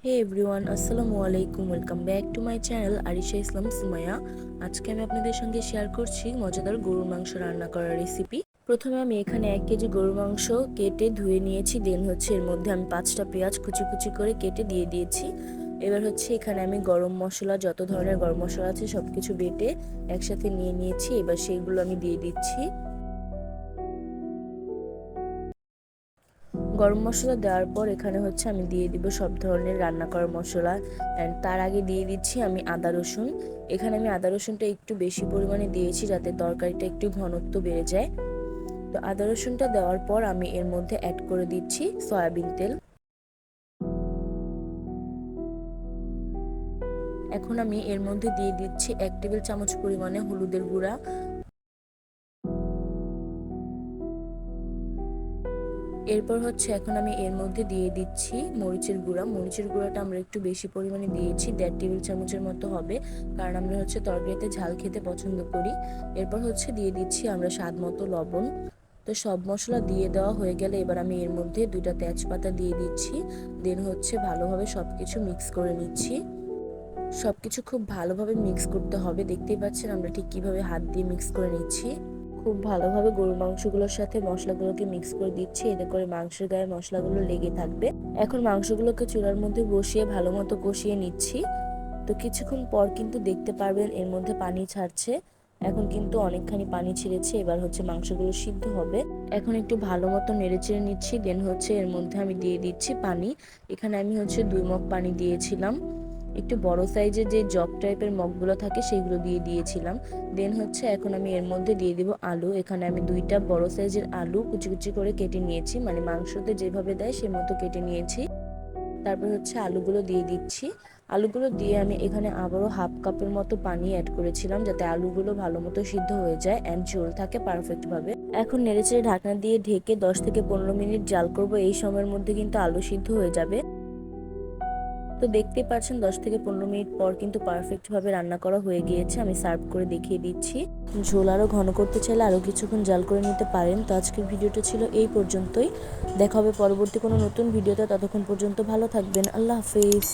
হে everyone, আসসালামু আলাইকুম। Welcome back to my channel Arisha Islam Sumaiya. আজকে আমি আপনাদের সঙ্গে শেয়ার করছি মজাদার গরুর মাংস রান্না করার রেসিপি। প্রথমে আমি এখানে 1 কেজি গরুর মাংস কেটে ধুয়ে নিয়েছি। দেন হচ্ছে এর মধ্যে আমি 5টা পেঁয়াজ কুচি কুচি করে কেটে দিয়ে দিয়েছি। এবার হচ্ছে এখানে আমি গরম মশলা, যত ধরনের গরম মশলা আছে সবকিছু বেটে একসাথে নিয়ে নিয়েছি। এবার সেইগুলো আমি দিয়ে দিচ্ছি। গরম মশলা দেওয়ার পর এখানে হচ্ছে আমি দিয়ে দিব সব ধরনের রান্না করার মশলা। অ্যান্ড তার আগে দিয়ে দিচ্ছি আমি আদা রসুন। এখানে আমি আদা রসুনটা একটু বেশি পরিমাণে দিয়েছি যাতে তরকারিটা একটু ঘনত্ব বেড়ে যায়। তো আদা রসুনটা দেওয়ার পর আমি এর মধ্যে অ্যাড করে দিচ্ছি সয়াবিন তেল। এখন আমি এর মধ্যে দিয়ে দিচ্ছি 1 টেবিল চামচ পরিমাণে হলুদের গুঁড়া। এরপর হচ্ছে এখন আমি এর মধ্যে দিয়ে দিচ্ছি মরিচের গুঁড়া। মরিচের গুঁড়াটা আমরা একটু বেশি পরিমাণে দিয়েছি, 1.5 টেবিল চামচের মতো হবে, কারণ আমরা হচ্ছে তরকারিতে ঝাল খেতে পছন্দ করি। এরপর হচ্ছে দিয়ে দিচ্ছি আমরা স্বাদ মতো লবণ। তো সব মশলা দিয়ে দেওয়া হয়ে গেলে এবার আমি এর মধ্যে 2টা তেজপাতা দিয়ে দিচ্ছি। দেন হচ্ছে ভালোভাবে সবকিছু মিক্স করে নিচ্ছি। সবকিছু খুব ভালোভাবে মিক্স করতে হবে। দেখতেই পাচ্ছেন আমরা ঠিক কিভাবে হাত দিয়ে মিক্স করে নিচ্ছি। খুব ভালোভাবে গরুর মাংসগুলোর সাথে মশলাগুলোকে মিক্স করে দিচ্ছি, এতে করে মাংসের গায়ে মশলাগুলো লেগে থাকবে। এখন মাংসগুলোকে চুলার মধ্যে বসিয়ে ভালো মতো কষিয়ে নিচ্ছি। তো কিছুক্ষণ পর কিন্তু দেখতে পারবেন এর মধ্যে পানি ছাড়ছে। এখন কিন্তু অনেকখানি পানি ছেড়েছে। এবার হচ্ছে মাংসগুলো সিদ্ধ হবে। এখন একটু ভালো মতো নেড়েচেড়ে নিচ্ছি। দেন হচ্ছে এর মধ্যে আমি দিয়ে দিচ্ছি পানি। এখানে আমি হচ্ছে 2 মগ পানি দিয়েছিলাম। একটু বড় সাইজের যে জগ টাইপের মগগুলো থাকে সেগুলো দিয়ে দিয়েছিলাম। দেন হচ্ছে এখন আমি এর মধ্যে দিয়ে দিব আলু। এখানে আমি 2টা বড় সাইজের আলু কুচি কুচি করে কেটে নিয়েছি, মানে মাংসতে যেভাবে দেয় সেই মতো কেটে নিয়েছি। তারপর হচ্ছে আলুগুলো দিয়ে দিচ্ছি। আলুগুলো দিয়ে আমি এখানে আবারও হাফ কাপের মতো পানি অ্যাড করেছিলাম যাতে আলুগুলো ভালো মতো সিদ্ধ হয়ে যায় অ্যান্ড ঝোল থাকে পারফেক্টভাবে। এখন নেড়েচেড়ে ঢাকনা দিয়ে ঢেকে 10 থেকে 15 মিনিট জাল করব। এই সময়ের মধ্যে কিন্তু আলু সিদ্ধ হয়ে যাবে। তো দেখতেই পাচ্ছেন 10 থেকে 15 মিনিট পর কিন্তু পারফেক্টভাবে রান্না করা হয়ে গিয়েছে। আমি সার্ভ করে দেখিয়ে দিচ্ছি। ঝোল আরও ঘন করতে চাইলে আরও কিছুক্ষণ জাল করে নিতে পারেন। তো আজকের ভিডিওটা ছিল এই পর্যন্তই। দেখা হবে পরবর্তী কোনো নতুন ভিডিওতে। ততক্ষণ পর্যন্ত ভালো থাকবেন। আল্লাহ হাফেজ।